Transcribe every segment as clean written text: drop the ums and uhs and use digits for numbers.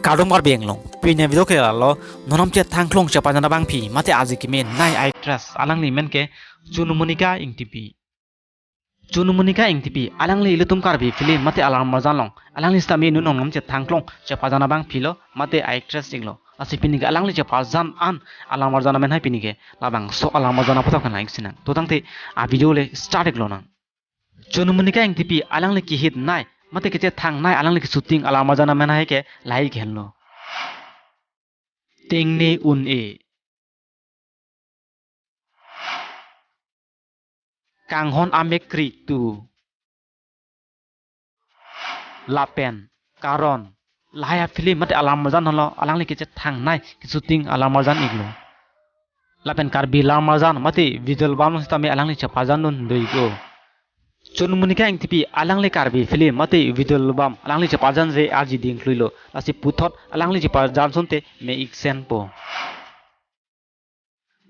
kadung mar beng long pinya video ke lo nonom che thangklong che pajana bang phi mate aji ki men nai actress alang ni men ke chunumunika ing tipi alang li ilutum kar bi film mate alarm marjan long alang li sta me nu nonom che thangklong che pajana bang philo mate actress inglo asi pini ga alang li che pajan an alarm marjana men hai pini ke labang so alarm marjana photo kan like sinang to tang te a video le start ek lo nang chunumunika ing tipi alang li ki hit nai mate ke che thang nai alang li ki shooting alarm marjana men hai ke lai khelno tingni un e kanghon amekri tu lapen karon laya film mate alarm marjan holo alang li ke che thang nai ki shooting alarm marjan iglo lapen karbi alarm marjan mate visual bam sta me alang li che pajan nun doi go chunumunika ing tipi alang li karbi film mate visual bam alang li che pajan je aji ding khluilo asi puthot alang li che pajan sunte me iksen po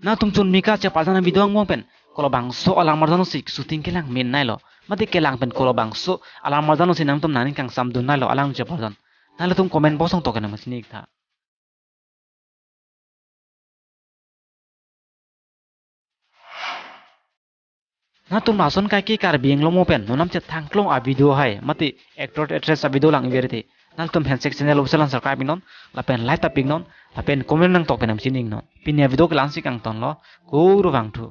na tum chun mika che pajana bidong mong pen kolo bangso alarm marjano sik shooting kelang men nai lo mate kelang pen kolo bangso alarm marjano sinang tum naning kang sam dun nai lo alang che pajan nale tum comment bosong to kana masini tha na tum nason kai ki kar bieng lo mo pen nonam che thangklong a video hai mate actor actress a video lang verite nal tum handshake channel obsalan subscribe non la pen like ta ping non la pen comment nang to pen am sining non pin ya video ke langsik ang ton lo ko ro bang thu